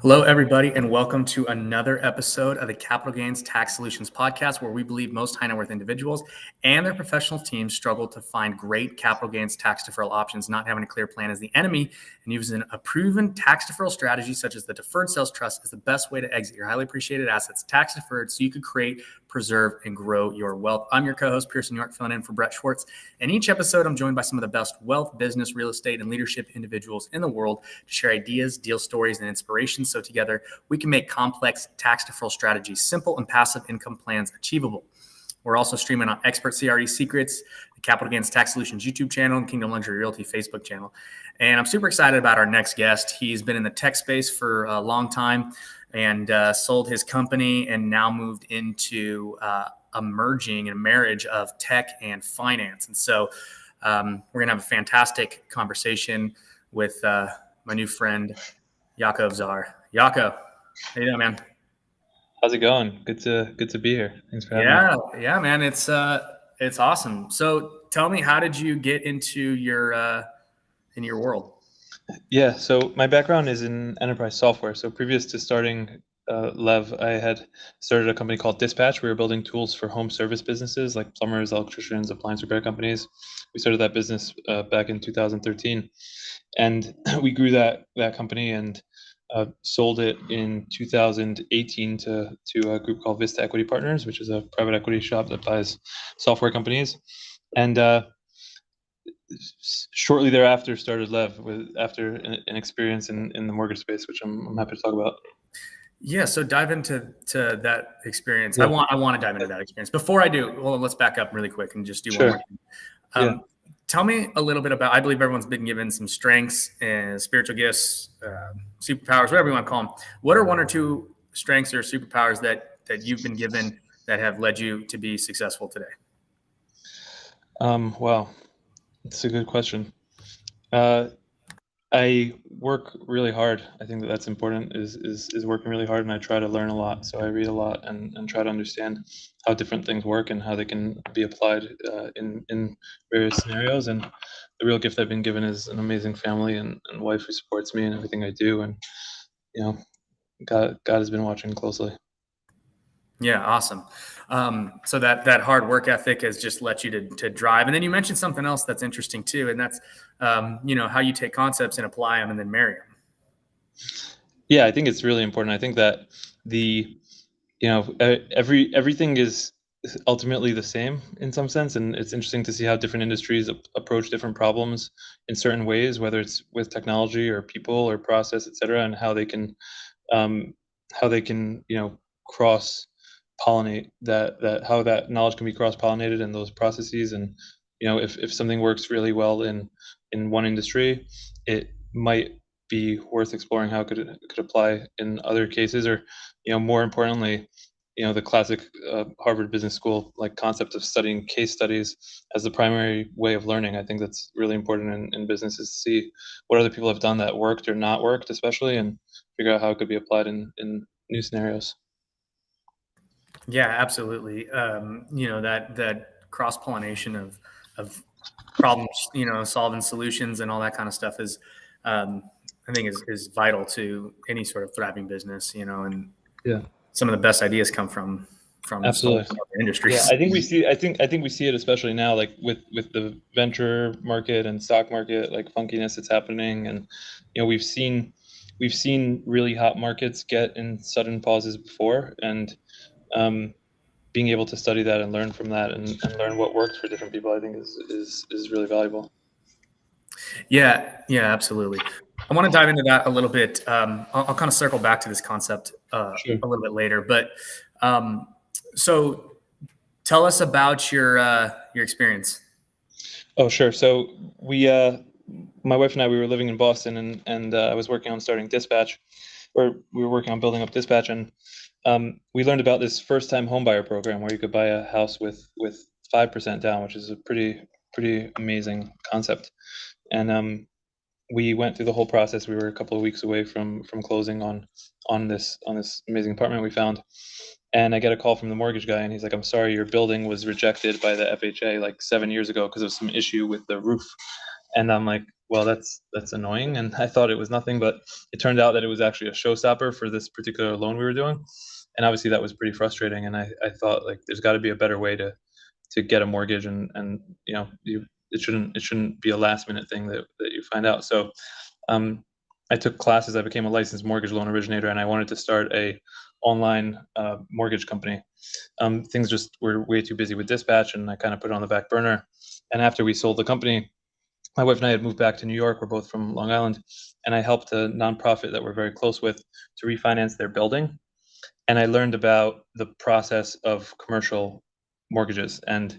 Hello, everybody, and welcome to another episode of the Capital Gains Tax Solutions Podcast, where we believe most high net worth individuals and their professional teams struggle to find great capital gains tax deferral options. Not having a clear plan is the enemy, and using a proven tax deferral strategy such as the Deferred Sales Trust is the best way to exit your highly appreciated assets tax deferred so you could create, preserve, and grow your wealth. I'm your co-host, Pearson York, filling in for Brett Swarts. And each episode, I'm joined by some of the best wealth, business, real estate, and leadership individuals in the world to share ideas, deal stories, and inspirations so together we can make complex tax deferral strategies simple and passive income plans achievable. We're also streaming on Expert CRE Secrets, the Capital Gains Tax Solutions YouTube channel, and Kingdom Luxury Realty Facebook channel. And I'm super excited about our next guest. He's been in the tech space for a long time and sold his company and now moved into a marriage of tech and finance. And so we're going to have a fantastic conversation with my new friend, Yaakov Zar. Yaakov, how you doing, man? How's it going? Good to be here. Thanks for having me. Yeah, man. It's awesome. So tell me, how did you get into your world? Yeah, so my background is in enterprise software. So previous to starting Lev, I had started a company called Dispatch. We were building tools for home service businesses like plumbers, electricians, appliance repair companies. We started that business back in 2013, and we grew that company and sold it in 2018 to a group called Vista Equity Partners, which is a private equity shop that buys software companies. And shortly thereafter started Lev after an experience in the mortgage space, which I'm happy to talk about. Yeah, so dive into that experience. Yeah. I want to dive into that experience. Before I do, well, let's back up really quick and just do one more thing. Tell me a little bit about, I believe everyone's been given some strengths and spiritual gifts, superpowers, whatever you want to call them. What are one or two strengths or superpowers that you've been given that have led you to be successful today? Wow, that's a good question. I work really hard. I think that's important is working really hard, and I try to learn a lot. So I read a lot and try to understand how different things work and how they can be applied in various scenarios. And the real gift I've been given is an amazing family and wife who supports me in everything I do. And, God has been watching closely. Yeah, awesome. So that hard work ethic has just let you to drive. And then you mentioned something else that's interesting too, and that's how you take concepts and apply them and then marry them. Yeah, I think it's really important. I think that everything is ultimately the same in some sense, and it's interesting to see how different industries approach different problems in certain ways, whether it's with technology or people or process, et cetera, and how they can cross pollinate that how that knowledge can be cross pollinated in those processes. And if something works really well in one industry, it might be worth exploring how it could apply in other cases, or more importantly, the classic Harvard Business School concept of studying case studies as the primary way of learning. I think that's really important in businesses to see what other people have done that worked or not worked, especially, and figure out how it could be applied in new scenarios. Yeah, absolutely. That cross-pollination of problems, solving solutions and all that kind of stuff is, I think is vital to any sort of thriving business, and some of the best ideas come from absolutely industries. Yeah, I think we see it especially now, with the venture market and stock market, funkiness that's happening. And, we've seen really hot markets get in sudden pauses before, and being able to study that and learn from that and learn what works for different people, I think is really valuable. Yeah, absolutely. I want to dive into that a little bit. I'll kind of circle back to this concept a little bit later, but so tell us about your experience. Oh, sure. So my wife and I, we were living in Boston, and I was working on starting Dispatch, or we were working on building up Dispatch, and we learned about this first-time homebuyer program where you could buy a house with 5% down, which is a pretty amazing concept. And we went through the whole process. We were a couple of weeks away from closing on this amazing apartment we found. And I get a call from the mortgage guy, and he's like, "I'm sorry, your building was rejected by the FHA 7 years ago because of some issue with the roof." And I'm like, well, that's annoying. And I thought it was nothing, but it turned out that it was actually a showstopper for this particular loan we were doing. And obviously that was pretty frustrating. And I thought, like, there's got to be a better way to get a mortgage, and it shouldn't be a last minute thing that you find out. So I took classes. I became a licensed mortgage loan originator, and I wanted to start a online mortgage company. Things just were way too busy with dispatch, and I kind of put it on the back burner. And after we sold the company, my wife and I had moved back to New York. We're both from Long Island, and I helped a nonprofit that we're very close with to refinance their building. And I learned about the process of commercial mortgages. And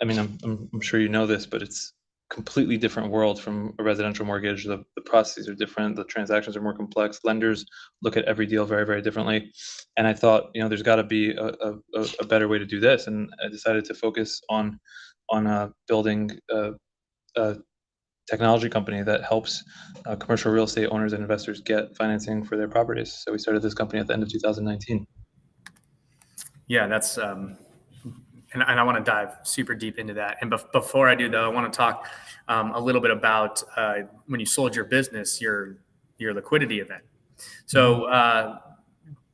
I mean, I'm sure you know this, but it's completely different world from a residential mortgage. The processes are different. The transactions are more complex. Lenders look at every deal very, very differently. And I thought, there's got to be a better way to do this. And I decided to focus on building a technology company that helps commercial real estate owners and investors get financing for their properties. So we started this company at the end of 2019. Yeah, that's and I want to dive super deep into that. And before I do, though, I want to talk a little bit about when you sold your business, your liquidity event. So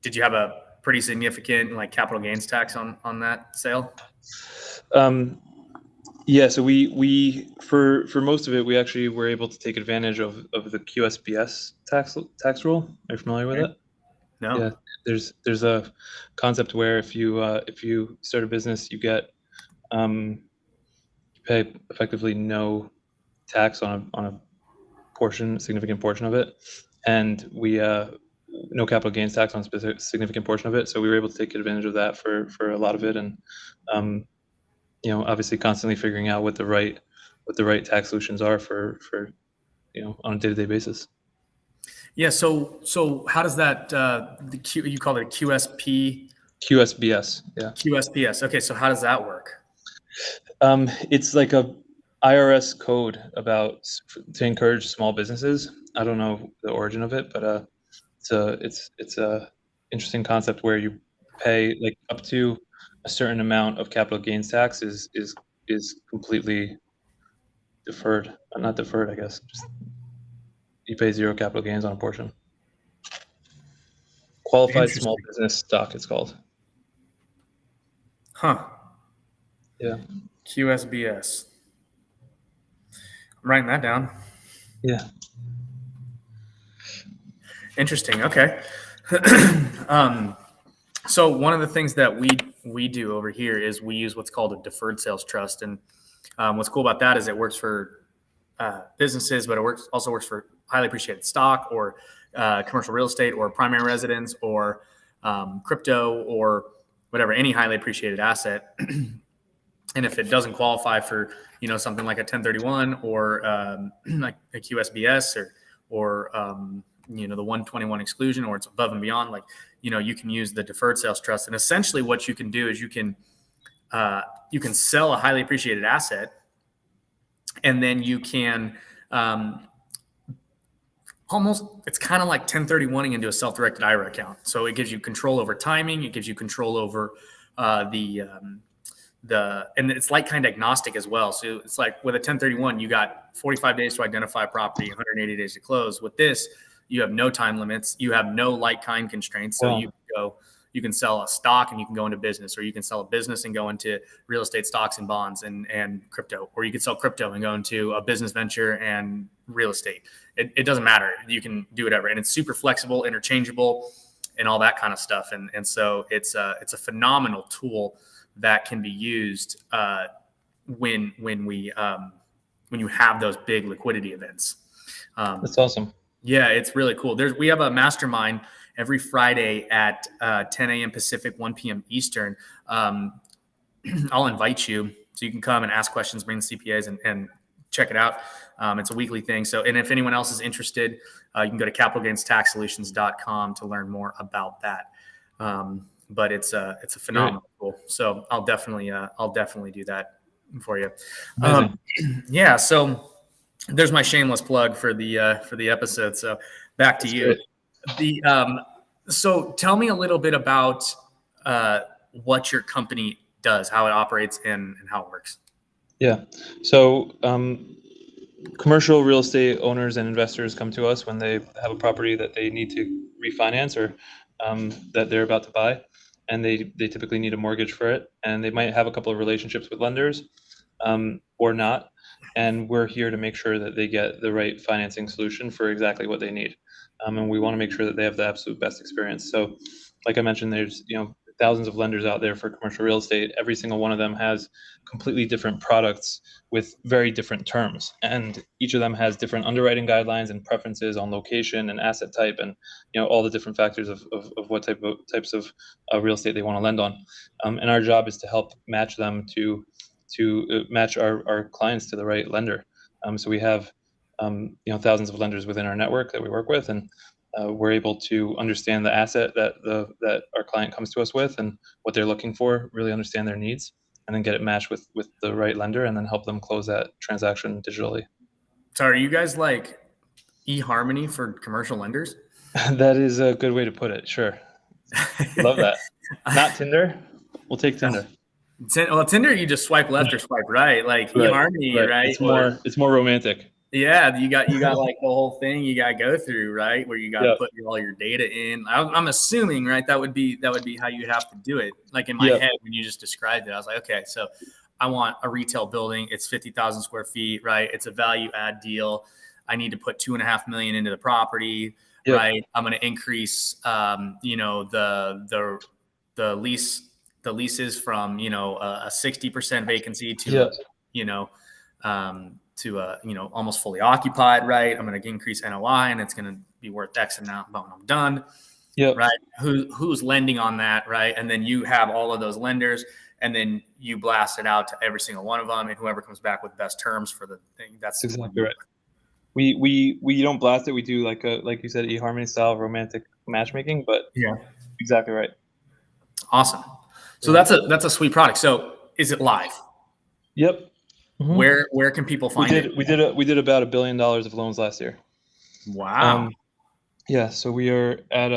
did you have a pretty significant capital gains tax on that sale? Yeah, so we for most of it, we actually were able to take advantage of the QSBS tax rule. Are you familiar with it? No. Yeah, there's a concept where if you start a business, you get you pay effectively no tax on a significant portion of it, and we no capital gains tax on a significant portion of it. So we were able to take advantage of that for a lot of it, and obviously constantly figuring out what the right tax solutions are for on a day-to-day basis. Yeah. So how does that you call it a QSP? QSBS. Yeah. QSBS. Okay. So how does that work? It's like a IRS code to encourage small businesses. I don't know the origin of it, but it's a interesting concept where you pay like up to a certain amount of capital gains tax is completely deferred. Not deferred, I guess. Just you pay zero capital gains on a portion. Qualified small business stock, it's called. Huh. Yeah. QSBS. I'm writing that down. Yeah. Interesting. Okay. So one of the things that we do over here is we use what's called a deferred sales trust. And what's cool about that is it works for businesses, but it also works for highly appreciated stock or commercial real estate or primary residence or crypto or whatever, any highly appreciated asset. And if it doesn't qualify for, something like a 1031 or like a QSBS or the 121 exclusion, or it's above and beyond, you can use the deferred sales trust. And essentially what you can do is you can sell a highly appreciated asset, and then you can it's kind of like 1031ing into a self-directed IRA account. So it gives you control over timing. It gives you control over and it's like kind of agnostic as well. So it's like with a 1031, you got 45 days to identify a property, 180 days to close. With this, you have no time limits. You have no like-kind constraints. So you can sell a stock and you can go into business, or you can sell a business and go into real estate, stocks and bonds and crypto, or you can sell crypto and go into a business venture and real estate. It doesn't matter. You can do whatever. And it's super flexible, interchangeable, and all that kind of stuff. And so it's a phenomenal tool that can be used when you have those big liquidity events. That's awesome. Yeah, it's really cool. We have a mastermind every Friday at 10 a.m. Pacific, 1 p.m. Eastern. I'll invite you so you can come and ask questions, bring the CPAs and check it out. It's a weekly thing. So, and if anyone else is interested, you can go to capitalgainstaxsolutions.com to learn more about that. But it's a phenomenal tool. So I'll definitely do that for you. Yeah. So there's my shameless plug for the episode. So back to you. So tell me a little bit about what your company does, how it operates, and how it works. Yeah. So commercial real estate owners and investors come to us when they have a property that they need to refinance or that they're about to buy, and they typically need a mortgage for it, and they might have a couple of relationships with lenders or not, and we're here to make sure that they get the right financing solution for exactly what they need, and we want to make sure that they have the absolute best experience. So, like I mentioned, there's thousands of lenders out there for commercial real estate. Every single one of them has completely different products with very different terms, and each of them has different underwriting guidelines and preferences on location and asset type, and all the different factors of what types of real estate they want to lend on. And our job is to help match them to match our clients to the right lender. So we have thousands of lenders within our network that we work with, and we're able to understand the asset that our client comes to us with and what they're looking for, really understand their needs, and then get it matched with the right lender, and then help them close that transaction digitally. So are you guys like eHarmony for commercial lenders? That is a good way to put it. Sure. Love that. Not Tinder. We'll take Tinder. Well, Tinder, you just swipe left or swipe right. Like Right, eHarmony, right? It's more romantic. Yeah, you got like the whole thing you got to go through, right? Where you got to put all your data in. I'm assuming, right? That would be how you have to do it. Like in my head, when you just described it, I was like, okay, so I want a retail building. It's 50,000 square feet, right? It's a value add deal. I need to put $2.5 million into the property, right? I'm going to increase, the leases from a 60% vacancy to almost fully occupied, right? I'm going to increase NOI, and it's going to be worth X amount when I'm done, right? Who's lending on that, right? And then you have all of those lenders, and then you blast it out to every single one of them, and whoever comes back with best terms for the thing, that's exactly right. We don't blast it. We do like you said, eHarmony style romantic matchmaking, but exactly right. Awesome. So that's a sweet product. So is it live? Yep. Mm-hmm. Where can people find it? We did about $1 billion of loans last year. Wow. So we are at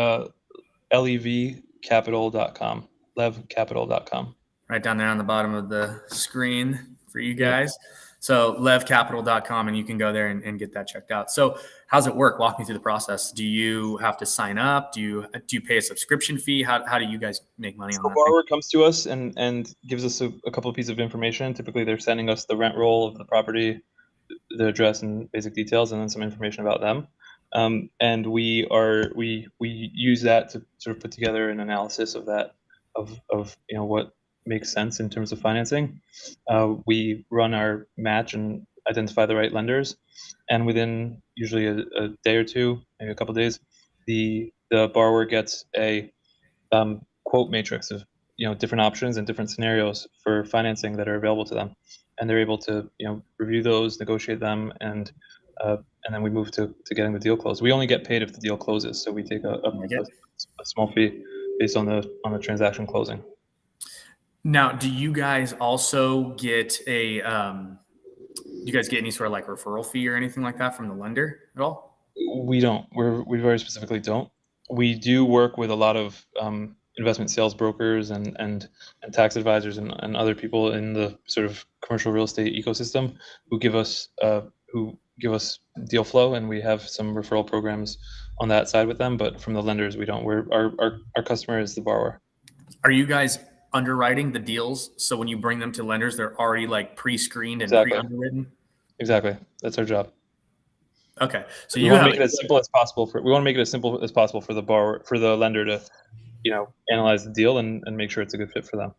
levcapital.com, levcapital.com. Right down there on the bottom of the screen for you guys. So levcapital.com, and you can go there and get that checked out. So how's it work? Walk me through the process. Do you have to sign up? Do you pay a subscription fee? How do you guys make money on that? The borrower comes to us and gives us a couple of pieces of information. Typically, they're sending us the rent roll of the property, the address and basic details, and then some information about them. And we use that to sort of put together an analysis of that, of what makes sense in terms of financing. We run our match and identify the right lenders, and within usually a day or two, maybe a couple of days, the borrower gets a quote matrix of different options and different scenarios for financing that are available to them, and they're able to review those, negotiate them, and then we move to getting the deal closed. We only get paid if the deal closes, so we take a small fee based on the transaction closing. Now, do you guys also get do you guys get any sort of like referral fee or anything like that from the lender at all? We don't. We very specifically don't. We do work with a lot of investment sales brokers and tax advisors and other people in the sort of commercial real estate ecosystem who give us deal flow, and we have some referral programs on that side with them. But from the lenders, we don't. Our customer is the borrower. Are you guys underwriting the deals, so when you bring them to lenders, they're already like pre-screened and pre-underwritten? Exactly. That's our job. Okay. So we want to make it as simple as possible for the borrower, for the lender to analyze the deal and make sure it's a good fit for them.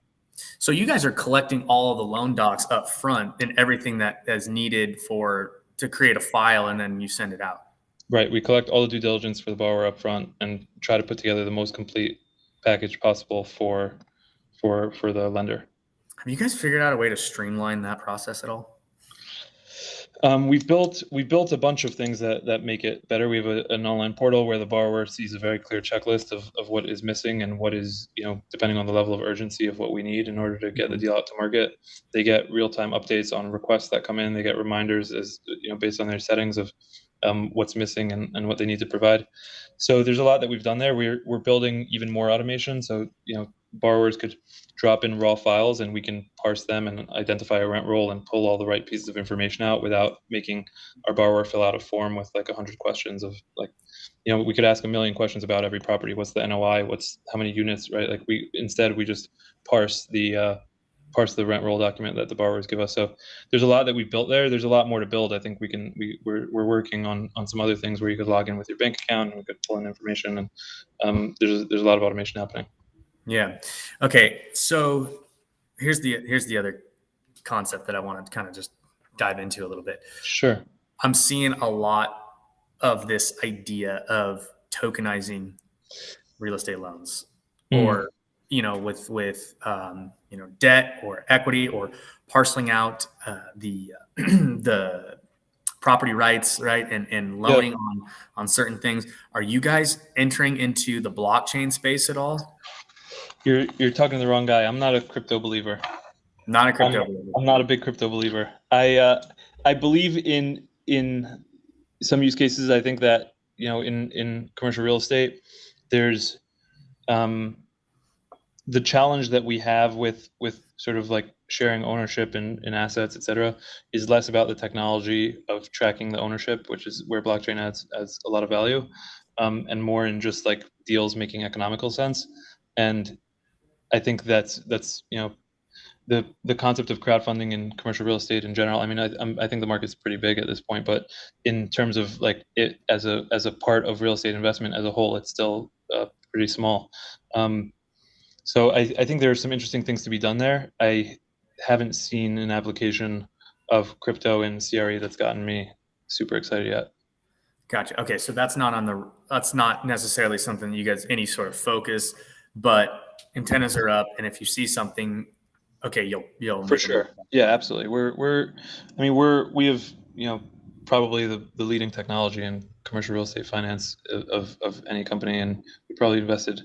So you guys are collecting all of the loan docs up front and everything that is needed to create a file, and then you send it out. Right. We collect all the due diligence for the borrower up front and try to put together the most complete package possible for the lender. Have you guys figured out a way to streamline that process at all? We've built a bunch of things that make it better. We have an online portal where the borrower sees a very clear checklist of what is missing and what is, depending on the level of urgency of what we need in order to get the deal out to market. They get real-time updates on requests that come in. They get reminders as based on their settings of what's missing and what they need to provide. So there's a lot that we've done there. We're building even more automation. So borrowers could drop in raw files and we can parse them and identify a rent roll and pull all the right pieces of information out without making our borrower fill out a form with like 100 questions of like, we could ask a million questions about every property. What's the NOI? How many units, right? Like we just parse the rent roll document that the borrowers give us. So there's a lot that we've built there. There's a lot more to build. I think we're working on some other things where you could log in with your bank account and we could pull in information, and there's a lot of automation happening. Yeah. Okay. So here's the other concept that I want to kind of just dive into a little bit. Sure. I'm seeing a lot of this idea of tokenizing real estate loans, or with debt or equity, or parceling out the the property rights, right, and loaning on certain things. Are you guys entering into the blockchain space at all? You're talking to the wrong guy. I'm not a crypto believer. Not a crypto believer. I'm not a big crypto believer. I believe in some use cases. I think that in commercial real estate, there's the challenge that we have with sort of like sharing ownership in assets, et cetera, is less about the technology of tracking the ownership, which is where blockchain adds a lot of value, and more in just like deals making economical sense. And I think that's the concept of crowdfunding in commercial real estate in general. I mean, I think the market's pretty big at this point, but in terms of like it as a part of real estate investment as a whole, it's still pretty small. So I think there are some interesting things to be done there. I haven't seen an application of crypto in CRE that's gotten me super excited yet. Gotcha. Okay, so that's not necessarily something you guys any sort of focus, but antennas are up, and if you see something, okay, you'll for sure. Yeah, absolutely. We have probably the leading technology in commercial real estate finance of any company, and we probably invested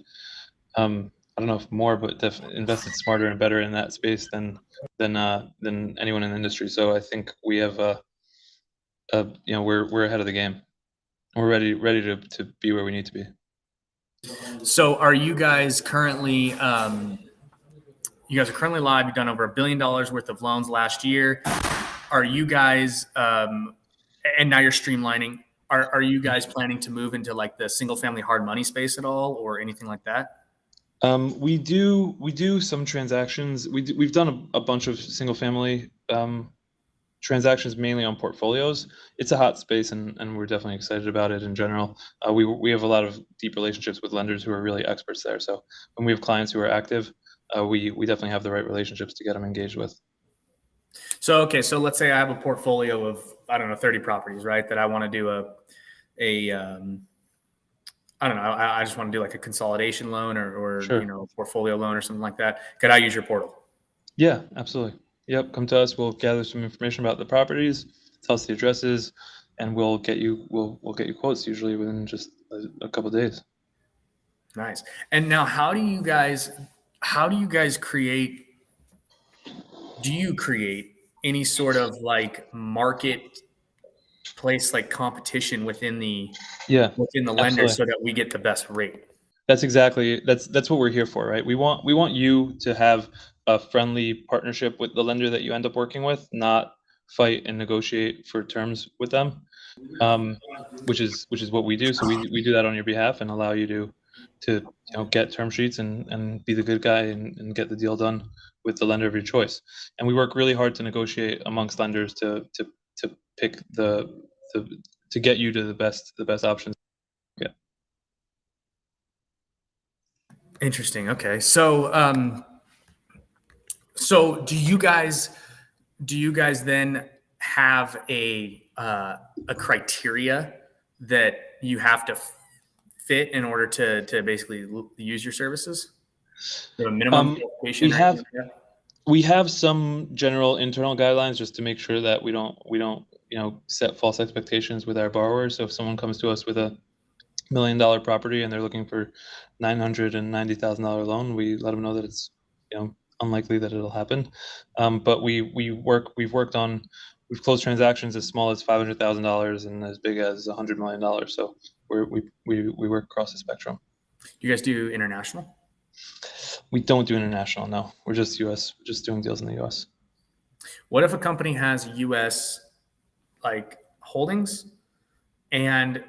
I don't know if more, but definitely invested smarter and better in that space than anyone in the industry. So I think we have we're ahead of the game. We're ready to be where we need to be. So are you guys currently live? You've done over $1 billion worth of loans last year. Are you guys and now you're streamlining? Are you guys planning to move into like the single family hard money space at all, or anything like that? We do some transactions. We've done a bunch of single family transactions, mainly on portfolios. It's a hot space, and we're definitely excited about it in general. We have a lot of deep relationships with lenders who are really experts there. So when we have clients who are active, we definitely have the right relationships to get them engaged with. So let's say I have a portfolio of 30 properties, right? That I want to do I just want to do like a consolidation loan or Sure. a portfolio loan or something like that. Could I use your portal? Yeah, absolutely. Yep, come to us. We'll gather some information about the properties, tell us the addresses, and we'll get you quotes usually within just a couple of days. Nice. And now, how do you guys create? Do you create any sort of like marketplace, like competition within the lender, so that we get the best rate? That's what we're here for, right? We want you to have a friendly partnership with the lender that you end up working with, not fight and negotiate for terms with them, which is what we do. So we do that on your behalf and allow you to get term sheets and be the good guy and get the deal done with the lender of your choice. And we work really hard to negotiate amongst lenders to pick to get you to the best options. Yeah. Interesting. Okay. So do you guys then have a criteria that you have to fit in order to basically use your services? A minimum qualification? We have some general internal guidelines just to make sure that we don't set false expectations with our borrowers. So if someone comes to us with a $1 million property and they're looking for $990,000 loan, we let them know that it's unlikely that it'll happen. But we've closed transactions as small as $500,000 and as big as $100 million. So we work across the spectrum. You guys do international? We don't do international. No, we're just U.S. We're just doing deals in the U.S. What if a company has U.S. like holdings and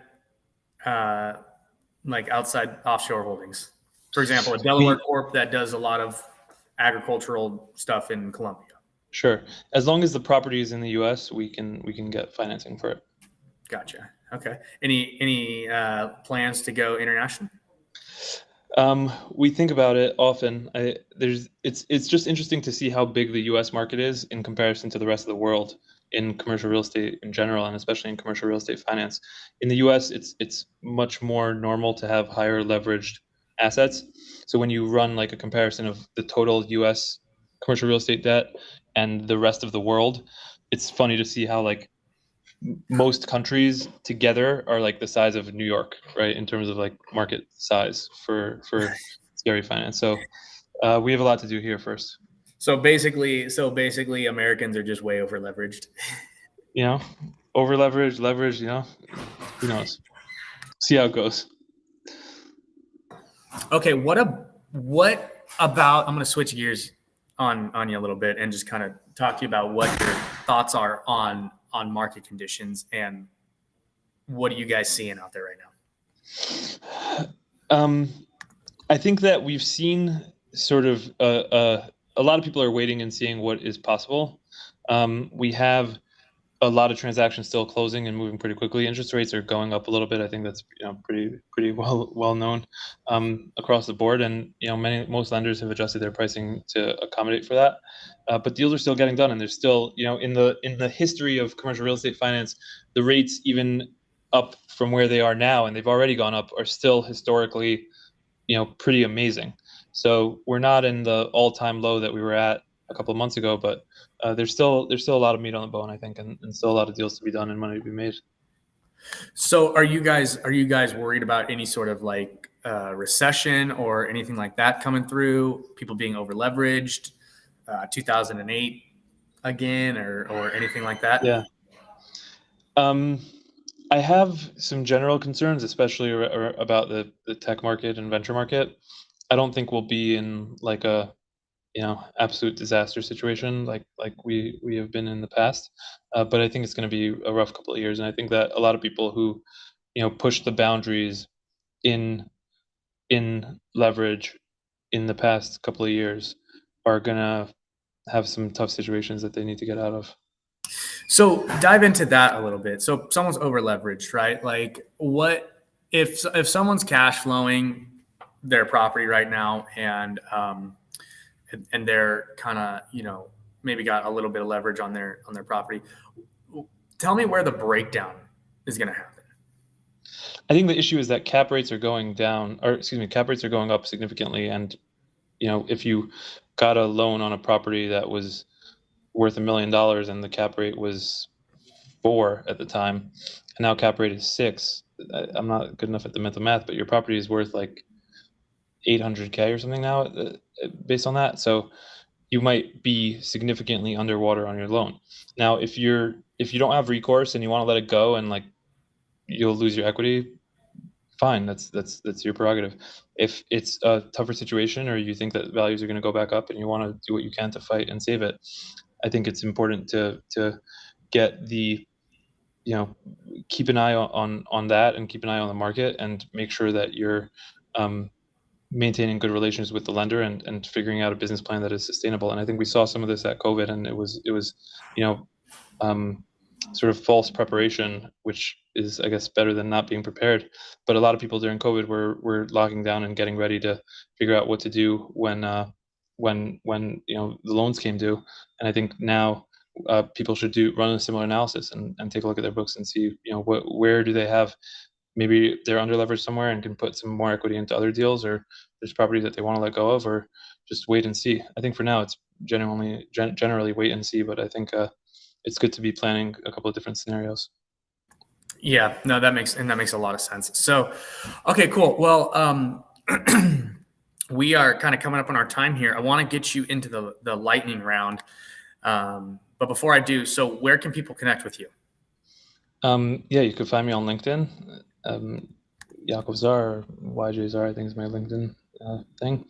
like outside offshore holdings? For example, a Delaware corp that does a lot of agricultural stuff in Colombia. Sure. As long as the property is in the U.S., we can get financing for it. Gotcha. Okay. Any plans to go international? We think about it often. It's just interesting to see how big the U.S. market is in comparison to the rest of the world in commercial real estate in general, and especially in commercial real estate finance. In the U.S., it's much more normal to have higher leveraged assets. So when you run like a comparison of the total U.S. commercial real estate debt and the rest of the world, it's funny to see how like most countries together are like the size of New York, right? In terms of like market size for CRE finance. So we have a lot to do here first. So basically, Americans are just way over leveraged. You know, over leverage, you know, who knows? See how it goes. Okay, what about? I'm going to switch gears on you a little bit and just kind of talk to you about what your thoughts are on market conditions and what are you guys seeing out there right now? I think that we've seen sort of a lot of people are waiting and seeing what is possible. We have a lot of transactions still closing and moving pretty quickly. Interest rates are going up a little bit. I think that's pretty well known across the board, and most lenders have adjusted their pricing to accommodate for that. But deals are still getting done, and there's still in the history of commercial real estate finance, the rates even up from where they are now, and they've already gone up, are still historically pretty amazing. So we're not in the all-time low that we were at a couple of months ago, but there's still a lot of meat on the bone, I think, and still a lot of deals to be done and money to be made. So are you guys worried about any sort of like recession or anything like that coming through? People being over leveraged, 2008 again, or anything like that? Yeah. I have some general concerns, especially about the tech market and venture market. I don't think we'll be in like a absolute disaster situation like we have been in the past, but I think it's going to be a rough couple of years, and I think that a lot of people who push the boundaries in leverage in the past couple of years are going to have some tough situations that they need to get out of. So dive into that a little bit. So someone's over leveraged, right? Like what if someone's cash flowing their property right now and they're kind of, maybe got a little bit of leverage on their property. Tell me where the breakdown is going to happen. I think the issue is that cap rates are going up significantly. And, if you got a loan on a property that was worth $1 million and the cap rate was 4 at the time, and now cap rate is 6, I'm not good enough at the mental math, but your property is worth like $800K or something now based on that. So you might be significantly underwater on your loan. Now, if you don't have recourse and you want to let it go and like you'll lose your equity, fine, that's your prerogative. If it's a tougher situation or you think that values are going to go back up and you want to do what you can to fight and save it, I think it's important to get the keep an eye on that and keep an eye on the market and make sure that you're maintaining good relations with the lender and figuring out a business plan that is sustainable. And I think we saw some of this at COVID, and it was sort of false preparation, which is, I guess, better than not being prepared. But a lot of people during COVID were locking down and getting ready to figure out what to do when the loans came due. And I think now people should run a similar analysis and take a look at their books and see where do they have. Maybe they're under leveraged somewhere and can put some more equity into other deals, or there's properties that they want to let go of, or just wait and see. I think for now it's generally wait and see, but I think it's good to be planning a couple of different scenarios. Yeah, no, that makes a lot of sense. So, okay, cool. Well, we are kind of coming up on our time here. I want to get you into the lightning round. But before I do, so where can people connect with you? Yeah, you could find me on LinkedIn. Yaakov Zar, YJ Zar, I think is my LinkedIn thing.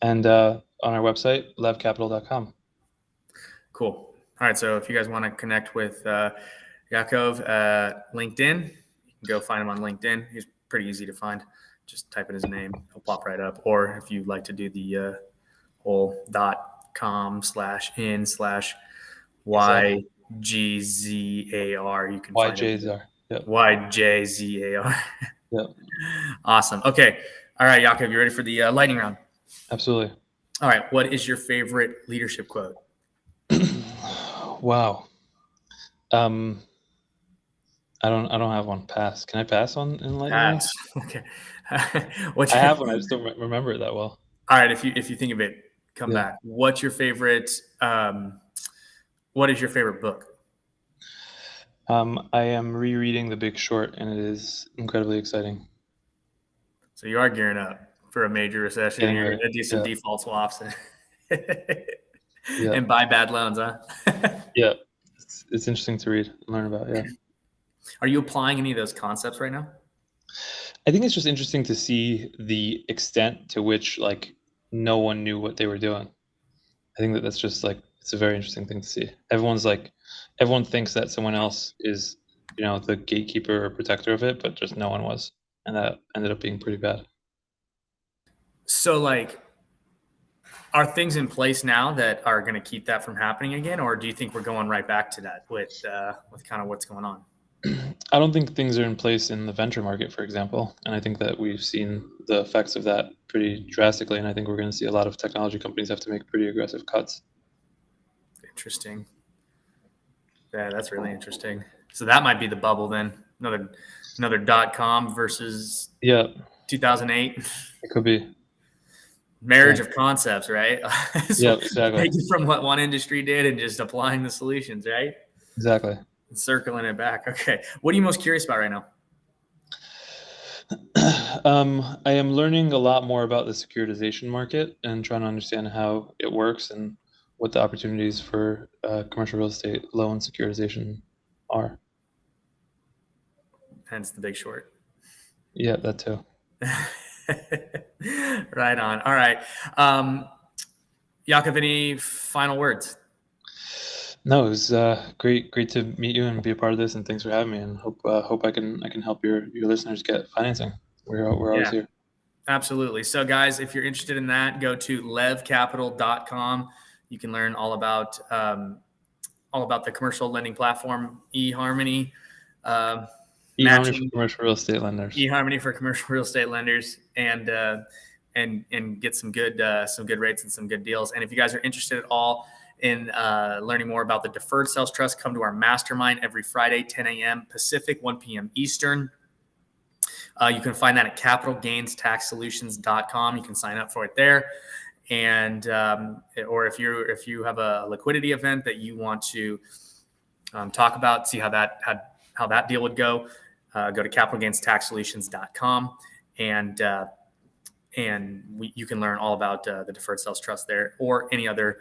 and on our website, levcapital.com. Cool. All right. So if you guys want to connect with Yaakov at LinkedIn, you can go find him on LinkedIn. He's pretty easy to find. Just type in his name. He'll pop right up. Or if you'd like to do the whole .com/in/YGZAR, you can find it. YJZAR. Yep. YJZAR. Yep. Awesome. Okay. All right, Yaakov, you ready for the lightning round? Absolutely. All right. What is your favorite leadership quote? Wow. I don't have one. Pass. Can I pass on in lightning round? Pass. Okay. I have one. I just don't remember it that well. All right. If you think of it, come back. What's your favorite? What is your favorite book? I am rereading The Big Short, and it is incredibly exciting. So you are gearing up for a major recession. You're going to do some default swaps and buy bad loans, huh? Yeah. It's interesting to read and learn about. Yeah. Are you applying any of those concepts right now? I think it's just interesting to see the extent to which no one knew what they were doing. I think that's just it's a very interesting thing to see. Everyone thinks that someone else is, the gatekeeper or protector of it, but just no one was. And that ended up being pretty bad. So are things in place now that are going to keep that from happening again? Or do you think we're going right back to that with kind of what's going on? I don't think things are in place in the venture market, for example. And I think that we've seen the effects of that pretty drastically. And I think we're going to see a lot of technology companies have to make pretty aggressive cuts. Interesting. Yeah, that's really interesting. So that might be the bubble then. Another .com versus 2008. It could be. Marriage of concepts, right? So exactly. Taking from what one industry did and just applying the solutions, right? Exactly. And circling it back. Okay. What are you most curious about right now? I am learning a lot more about the securitization market and trying to understand how it works and what the opportunities for commercial real estate loan securitization are. Hence The Big Short. Yeah, that too. Right on. All right. Yaakov, any final words? No, it was great to meet you and be a part of this, and thanks for having me. And hope I can help your listeners get financing. We're always here. Absolutely. So, guys, if you're interested in that, go to levcapital.com. You can learn all about the commercial lending platform, eHarmony. eHarmony for commercial real estate lenders. eHarmony for commercial real estate lenders, and get some good rates and some good deals. And if you guys are interested at all in learning more about the Deferred Sales Trust, come to our mastermind every Friday, 10 a.m. Pacific, 1 p.m. Eastern. You can find that at capitalgainstaxsolutions.com. You can sign up for it there. And or if you have a liquidity event that you want to talk about, see how that deal would go, go to capitalgainstaxsolutions.com, and you can learn all about the Deferred Sales Trust there, or any other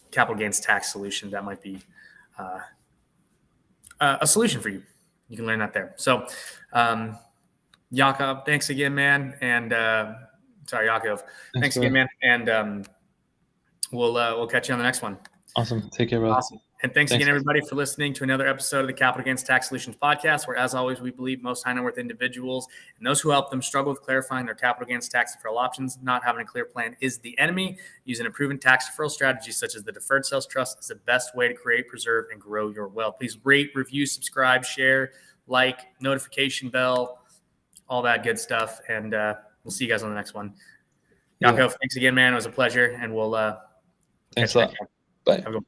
capital gains tax solution that might be a solution for you. You can learn that there. So, Yaakov, thanks again, man. And Yaakov, thanks again, man. And we'll catch you on the next one. Awesome. Take care, brother. Awesome. And thanks again, everybody, for listening to another episode of the Capital Gains Tax Solutions podcast, where, as always, we believe most high net worth individuals and those who help them struggle with clarifying their capital gains tax deferral options. Not having a clear plan is the enemy. Using a proven tax deferral strategy such as the Deferred Sales Trust is the best way to create, preserve, and grow your wealth. Please rate, review, subscribe, share, like, notification bell, all that good stuff. And we'll see you guys on the next one. Yaakov, thanks again, man. It was a pleasure. And we'll thanks a lot. Bye. Have a good one.